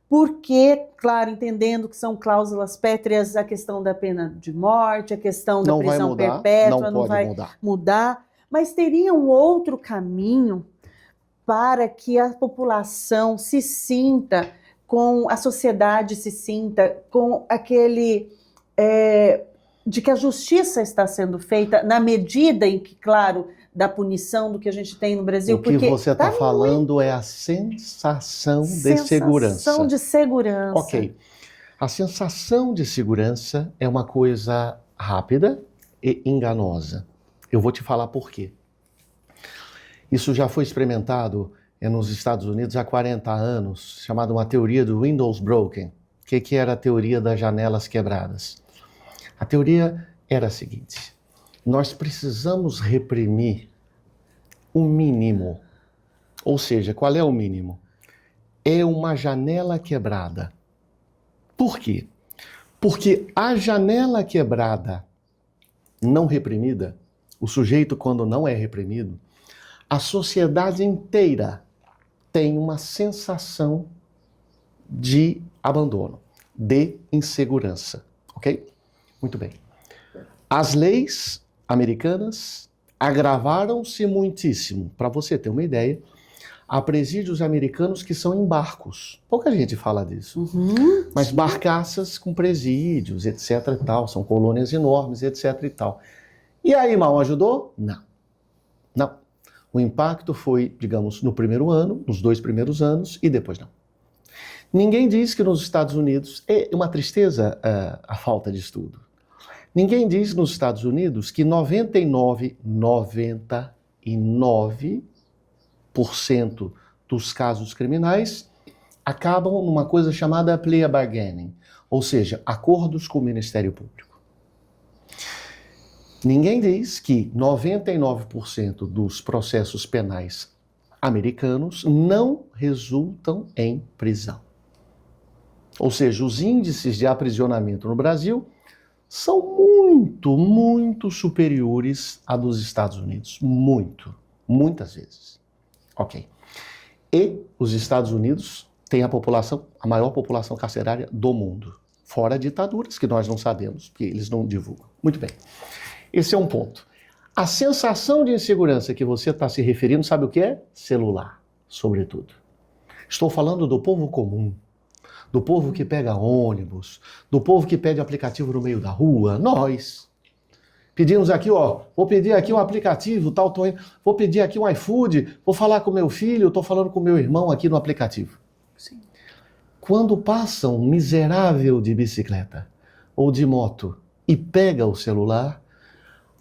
porque, claro, entendendo que são cláusulas pétreas, a questão da pena de morte, a questão da prisão perpétua, não vai mudar, mas teria um outro caminho para que a população se sinta, com a sociedade se sinta, com aquele... de que a justiça está sendo feita na medida em que, claro, da punição do que a gente tem no Brasil. O que você está falando é a sensação de segurança. Sensação de segurança. Ok. A sensação de segurança é uma coisa rápida e enganosa. Eu vou te falar por quê. Isso já foi experimentado nos Estados Unidos há 40 anos, chamada uma teoria do Windows Broken. O que era a teoria das janelas quebradas? A teoria era a seguinte: nós precisamos reprimir o mínimo. Ou seja, qual é o mínimo? É uma janela quebrada. Por quê? Porque a janela quebrada não reprimida, o sujeito quando não é reprimido, a sociedade inteira tem uma sensação de abandono, de insegurança, ok? Muito bem. As leis americanas agravaram-se muitíssimo. Para você ter uma ideia, há presídios americanos que são em barcos. Pouca gente fala disso. Mas barcaças com presídios, etc. e tal. São colônias enormes, etc. e tal. E aí, mal ajudou? Não. Não. O impacto foi, digamos, no primeiro ano, nos 2 primeiros anos, e depois não. Ninguém diz que nos Estados Unidos é uma tristeza a falta de estudo. Ninguém diz nos Estados Unidos que 99% dos casos criminais acabam numa coisa chamada plea bargaining, ou seja, acordos com o Ministério Público. Ninguém diz que 99% dos processos penais americanos não resultam em prisão. Ou seja, os índices de aprisionamento no Brasil são muito superiores a dos Estados Unidos. Muitas vezes. Ok. E os Estados Unidos têm a maior população carcerária do mundo. Fora ditaduras, que nós não sabemos, porque eles não divulgam. Muito bem. Esse é um ponto. A sensação de insegurança que você está se referindo, sabe o que é? Celular, sobretudo. Estou falando do povo comum, do povo que pega ônibus, do povo que pede aplicativo no meio da rua, nós. Pedimos aqui, vou pedir aqui um aplicativo, vou pedir aqui um iFood, vou falar com meu filho, estou falando com meu irmão aqui no aplicativo. Sim. Quando passa um miserável de bicicleta ou de moto e pega o celular,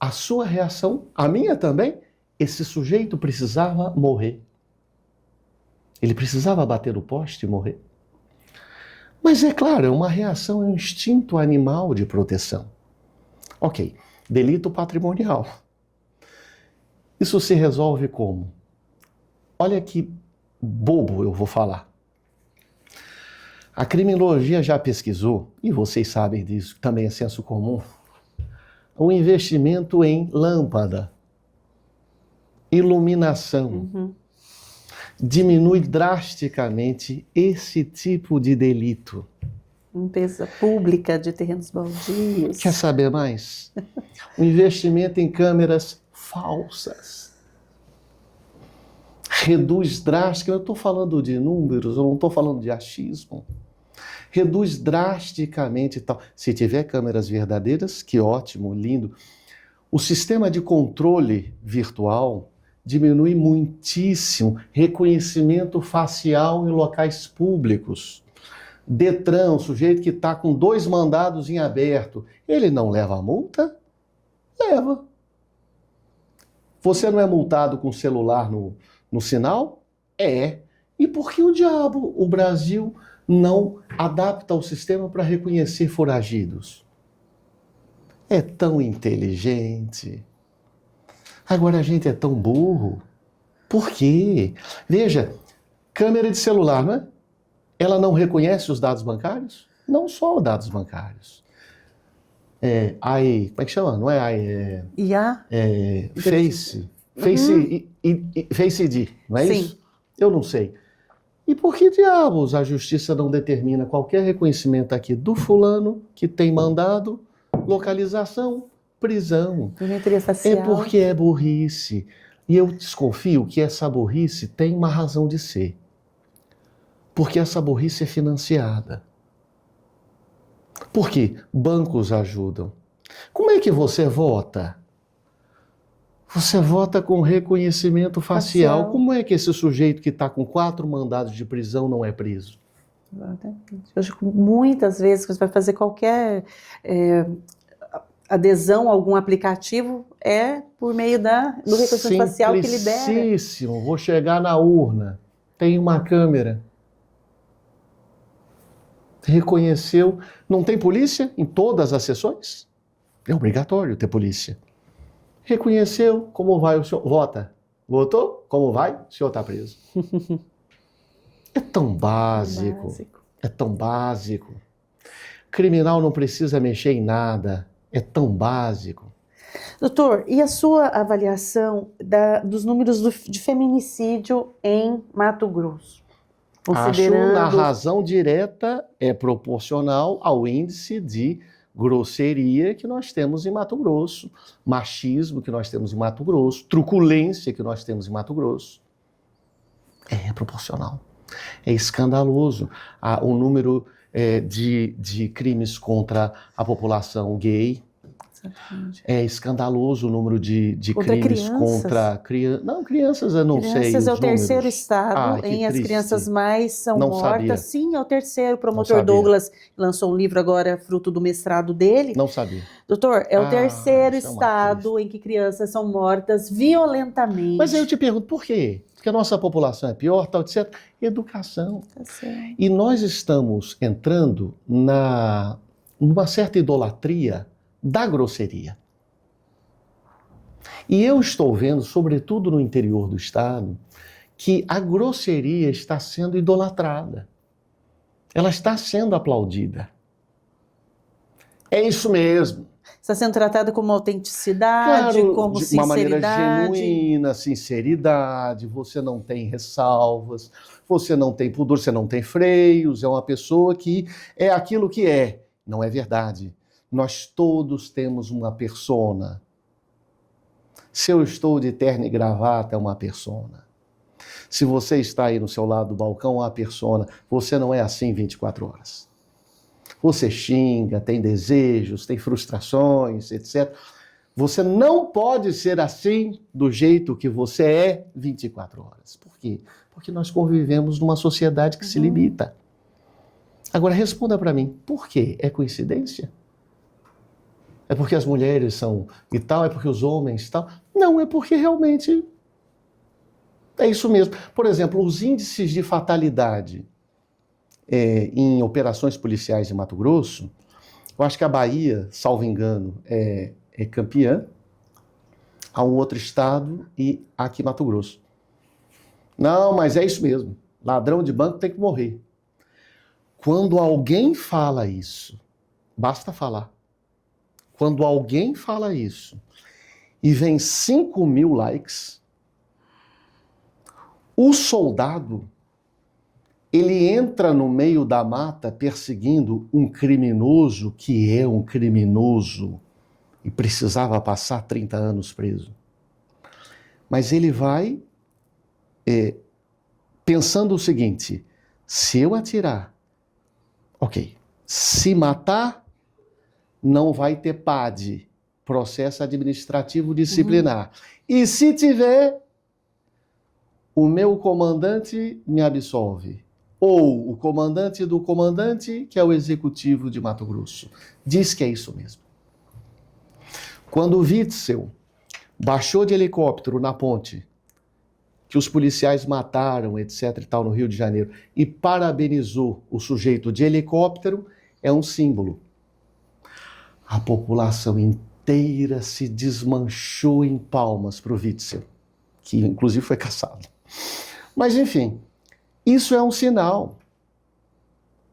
a sua reação, a minha também, esse sujeito precisava morrer. Ele precisava bater o poste e morrer. Mas é claro, é uma reação, é um instinto animal de proteção. Ok, delito patrimonial. Isso se resolve como? Olha que bobo eu vou falar. A criminologia já pesquisou, e vocês sabem disso, também é senso comum, o investimento em lâmpada, iluminação, diminui drasticamente esse tipo de delito. Limpeza pública de terrenos baldios. Quer saber mais? O investimento em câmeras falsas reduz drasticamente. Eu estou falando de números, eu não estou falando de achismo. Reduz drasticamente e tal. Se tiver câmeras verdadeiras, que ótimo, lindo. O sistema de controle virtual diminui muitíssimo reconhecimento facial em locais públicos. Detran, o sujeito que está com 2 mandados em aberto, ele não leva a multa? Leva. Você não é multado com celular no sinal? É. E por que o diabo o Brasil não adapta o sistema para reconhecer foragidos? É tão inteligente. Agora a gente é tão burro. Por quê? Veja, câmera de celular, não é? Ela não reconhece os dados bancários? Não só os dados bancários. Como é que chama? Não é IA? Face ID, não é Sim. isso? Eu não sei. E por que diabos a justiça não determina qualquer reconhecimento aqui do fulano que tem mandado, localização, prisão? Biometria facial. É porque é burrice. E eu desconfio que essa burrice tem uma razão de ser. Porque essa burrice é financiada. Por quê? Bancos ajudam. Como é que você vota? Você vota com reconhecimento facial. Como é que esse sujeito que está com 4 mandados de prisão não é preso? Hoje, muitas vezes, você vai fazer qualquer adesão a algum aplicativo, é por meio do reconhecimento facial que libera. Simplicíssimo. Vou chegar na urna, tem uma câmera. Reconheceu. Não tem polícia em todas as sessões? É obrigatório ter polícia. Reconheceu, como vai o senhor? Vota. Votou? Como vai? O senhor está preso. É tão básico. É tão básico. Criminal não precisa mexer em nada. É tão básico. Doutor, e a sua avaliação dos números de feminicídio em Mato Grosso? Acho na razão direta é proporcional ao índice de grosseria que nós temos em Mato Grosso, machismo que nós temos em Mato Grosso, truculência que nós temos em Mato Grosso. É proporcional. É escandaloso o número de crimes contra a população gay, Exatamente. É escandaloso o número de Contra crimes crianças. contra crianças. Não, crianças eu não sei Crianças é o os terceiro números. estado Que em as triste. crianças mais são Não mortas. sabia. Sim, é o terceiro. O Não promotor sabia. Douglas lançou um livro agora, fruto do mestrado dele. Não sabia. Doutor, é o terceiro isso é uma estado em que crianças são mortas violentamente. Mas aí eu te pergunto, por quê? Porque a nossa população é pior, tal, etc. Educação. Tá certo. E nós estamos entrando numa certa idolatria da grosseria. E eu estou vendo, sobretudo no interior do estado, que a grosseria está sendo idolatrada. Ela está sendo aplaudida. É isso mesmo. Está sendo tratada como autenticidade, Claro, como de uma maneira sinceridade. genuína, sinceridade, você não tem ressalvas, você não tem pudor, você não tem freios, é uma pessoa que é aquilo que é. Não é verdade. Nós todos temos uma persona. Se eu estou de terno e gravata, é uma persona. Se você está aí no seu lado do balcão, é uma persona. Você não é assim 24 horas. Você xinga, tem desejos, tem frustrações, etc. Você não pode ser assim do jeito que você é 24 horas. Por quê? Porque nós convivemos numa sociedade que se limita. Agora, responda para mim, por quê? É coincidência? É porque as mulheres são e tal? É porque os homens tal? Não, é porque realmente é isso mesmo. Por exemplo, os índices de fatalidade em operações policiais em Mato Grosso, eu acho que a Bahia, salvo engano, é campeã, há um outro estado e aqui Mato Grosso. Não, mas é isso mesmo. Ladrão de banco tem que morrer. Quando alguém fala isso, basta falar. Quando alguém fala isso e vem 5.000 likes, o soldado, ele entra no meio da mata perseguindo um criminoso que é um criminoso e precisava passar 30 anos preso. Mas ele vai pensando o seguinte, se eu atirar, ok, se matar, não vai ter PAD, processo administrativo disciplinar. E se tiver, o meu comandante me absolve. Ou o comandante do comandante, que é o executivo de Mato Grosso. Diz que é isso mesmo. Quando o Witzel baixou de helicóptero na ponte, que os policiais mataram, etc. e tal, no Rio de Janeiro, e parabenizou o sujeito de helicóptero, é um símbolo. A população inteira se desmanchou em palmas para o Witzel, que inclusive foi caçado. Mas enfim, isso é um sinal.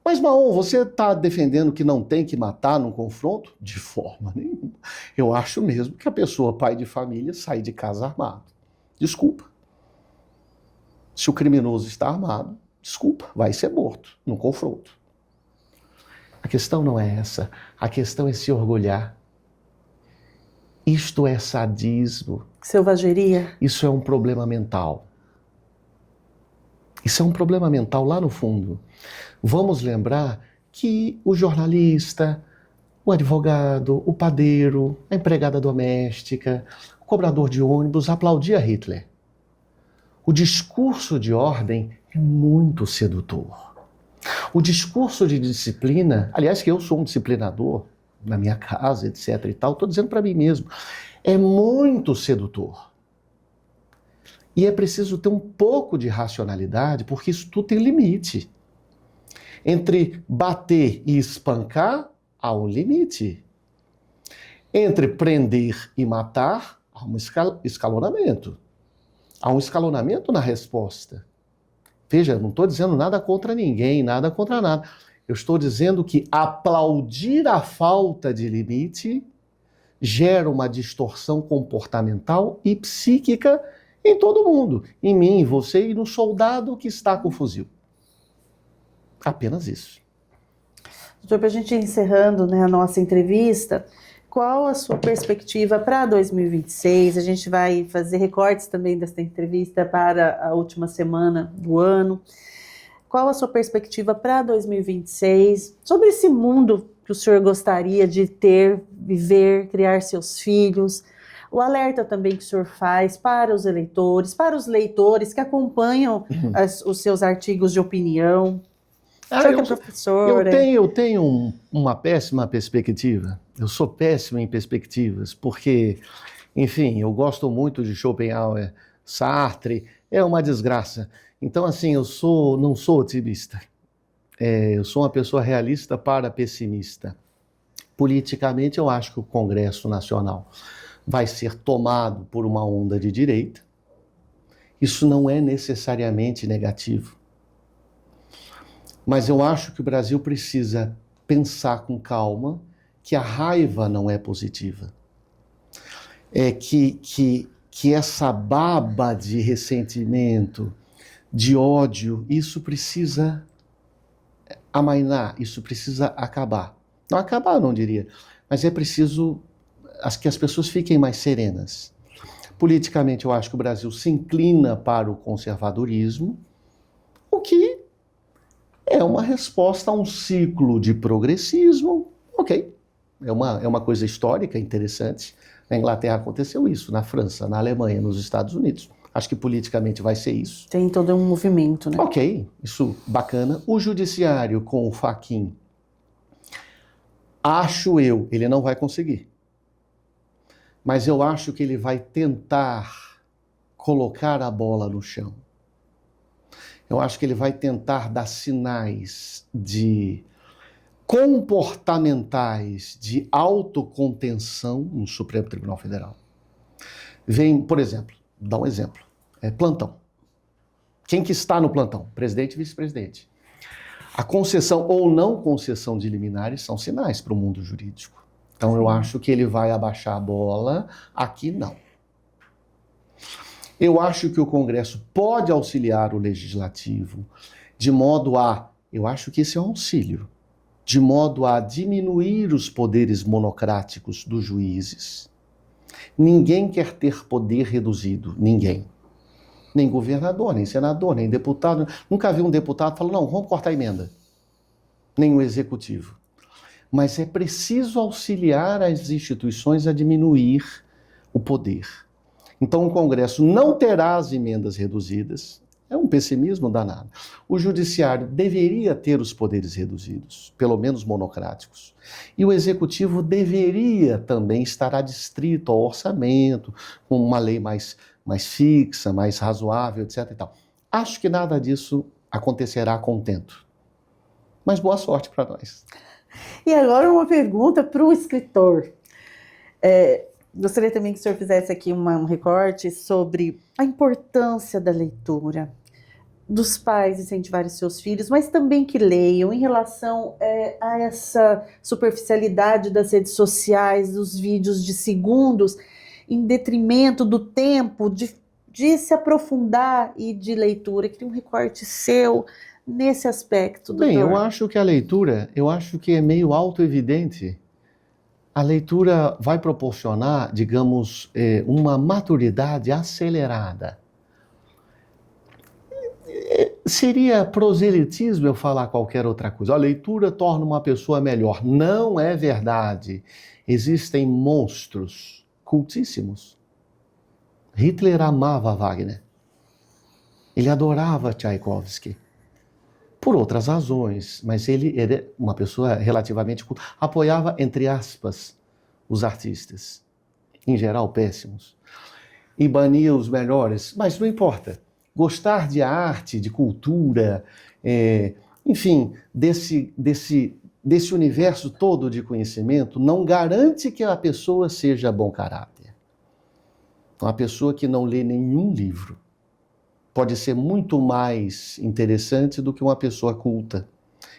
Mas, Maon, você está defendendo que não tem que matar num confronto? De forma nenhuma. Eu acho mesmo que a pessoa, pai de família, sai de casa armado. Desculpa. Se o criminoso está armado, desculpa, vai ser morto num confronto. A questão não é essa. A questão é se orgulhar. Isto é sadismo. Selvageria. Isso é um problema mental. Isso é um problema mental lá no fundo. Vamos lembrar que o jornalista, o advogado, o padeiro, a empregada doméstica, o cobrador de ônibus aplaudia Hitler. O discurso de ordem é muito sedutor. O discurso de disciplina, aliás, que eu sou um disciplinador na minha casa, etc. e tal, estou dizendo para mim mesmo, é muito sedutor. E é preciso ter um pouco de racionalidade, porque isso tudo tem limite. Entre bater e espancar, há um limite. Entre prender e matar, há um escalonamento. Há um escalonamento na resposta. Veja, não estou dizendo nada contra ninguém, nada contra nada. Eu estou dizendo que aplaudir a falta de limite gera uma distorção comportamental e psíquica em todo mundo. Em mim, em você e no soldado que está com o fuzil. Apenas isso. Doutor, para a gente ir encerrando, né, a nossa entrevista, qual a sua perspectiva para 2026? A gente vai fazer recortes também desta entrevista para a última semana do ano. Qual a sua perspectiva para 2026 sobre esse mundo que que o senhor gostaria de ter, viver, criar seus filhos? O alerta também que o senhor faz para os eleitores, para os leitores que acompanham os seus artigos de opinião. O senhor que é professor. Eu tenho uma péssima perspectiva. Eu sou péssimo em perspectivas, porque, enfim, eu gosto muito de Schopenhauer, Sartre, é uma desgraça. Então, assim, não sou otimista. Eu sou uma pessoa realista para pessimista. Politicamente, eu acho que o Congresso Nacional vai ser tomado por uma onda de direita. Isso não é necessariamente negativo. Mas eu acho que o Brasil precisa pensar com calma que a raiva não é positiva. Que essa baba de ressentimento, de ódio, isso precisa amainar, isso precisa acabar. Não acabar, não diria, mas é preciso que as pessoas fiquem mais serenas. Politicamente, eu acho que o Brasil se inclina para o conservadorismo, o que é uma resposta a um ciclo de progressismo. Ok, é uma coisa histórica interessante. Na Inglaterra aconteceu isso, na França, na Alemanha, nos Estados Unidos. Acho que politicamente vai ser isso. Tem todo um movimento, né? Ok, isso bacana. O judiciário com o Fachin, acho eu, ele não vai conseguir. Mas eu acho que ele vai tentar colocar a bola no chão. Eu acho que ele vai tentar dar sinais comportamentais de autocontenção no Supremo Tribunal Federal. Vem, por exemplo, dá um exemplo, plantão. Quem que está no plantão? Presidente e vice-presidente. A concessão ou não concessão de liminares são sinais para o mundo jurídico. Então eu acho que ele vai abaixar a bola, aqui não. Eu acho que o Congresso pode auxiliar o Legislativo eu acho que esse é um auxílio, de modo a diminuir os poderes monocráticos dos juízes. Ninguém quer ter poder reduzido, ninguém. Nem governador, nem senador, nem deputado. Nunca vi um deputado falando, não, vamos cortar a emenda. Nem o executivo. Mas é preciso auxiliar as instituições a diminuir o poder. Então o Congresso não terá as emendas reduzidas, é um pessimismo danado. O Judiciário deveria ter os poderes reduzidos, pelo menos monocráticos. E o Executivo deveria também estar adstrito ao orçamento, com uma lei mais fixa, mais razoável, etc. e tal. Acho que nada disso acontecerá a contento. Mas boa sorte para nós. E agora uma pergunta para o escritor. Gostaria também que o senhor fizesse aqui um recorte sobre a importância da leitura, dos pais incentivarem seus filhos, mas também que leiam em relação a essa superficialidade das redes sociais, dos vídeos de segundos, em detrimento do tempo de se aprofundar e de leitura. Queria um recorte seu nesse aspecto, doutor. Bem, eu acho que a leitura, é meio autoevidente. A leitura vai proporcionar, digamos, uma maturidade acelerada. Seria proselitismo eu falar qualquer outra coisa. A leitura torna uma pessoa melhor. Não é verdade. Existem monstros cultíssimos. Hitler amava Wagner. Ele adorava Tchaikovsky. Por outras razões, mas ele era uma pessoa relativamente culta. Apoiava, entre aspas, os artistas. Em geral, péssimos. E bania os melhores. Mas não importa. Gostar de arte, de cultura, enfim, desse universo todo de conhecimento, não garante que a pessoa seja bom caráter. Uma pessoa que não lê nenhum livro pode ser muito mais interessante do que uma pessoa culta.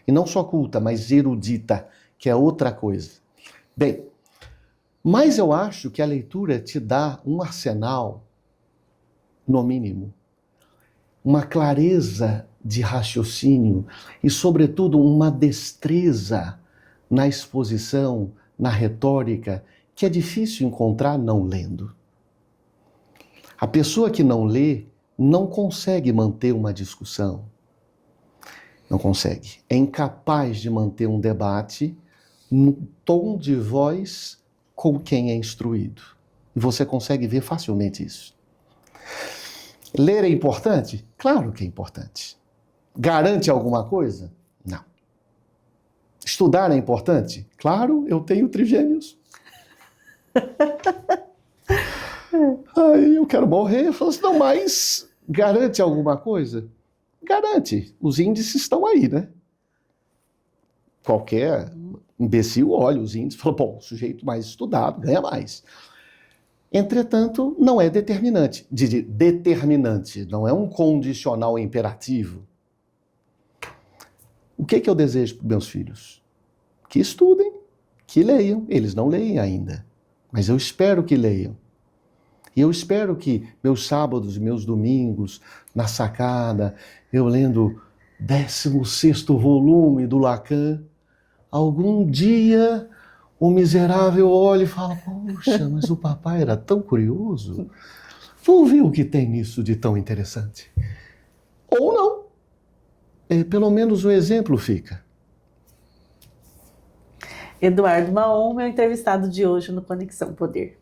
E não só culta, mas erudita, que é outra coisa. Bem, mas eu acho que a leitura te dá um arsenal, no mínimo, uma clareza de raciocínio e, sobretudo, uma destreza na exposição, na retórica, que é difícil encontrar não lendo. A pessoa que não lê não consegue manter uma discussão. Não consegue. É incapaz de manter um debate no tom de voz com quem é instruído. E você consegue ver facilmente isso. Ler é importante? Claro que é importante. Garante alguma coisa? Não. Estudar é importante? Claro, eu tenho trigêmeos. Aí eu quero morrer. Eu falo assim, não, mas garante alguma coisa? Garante. Os índices estão aí, né? Qualquer imbecil olha os índices e fala, bom, o sujeito mais estudado ganha mais. Entretanto, não é determinante. Determinante, não é um condicional imperativo. O que eu desejo para meus filhos? Que estudem, que leiam. Eles não leem ainda, mas eu espero que leiam. E eu espero que meus sábados e meus domingos, na sacada, eu lendo 16º volume do Lacan, algum dia o miserável olha e fala, poxa, mas o papai era tão curioso. Vou ver o que tem nisso de tão interessante. Ou não. Pelo menos o exemplo fica. Eduardo Maon, meu entrevistado de hoje no Conexão Poder.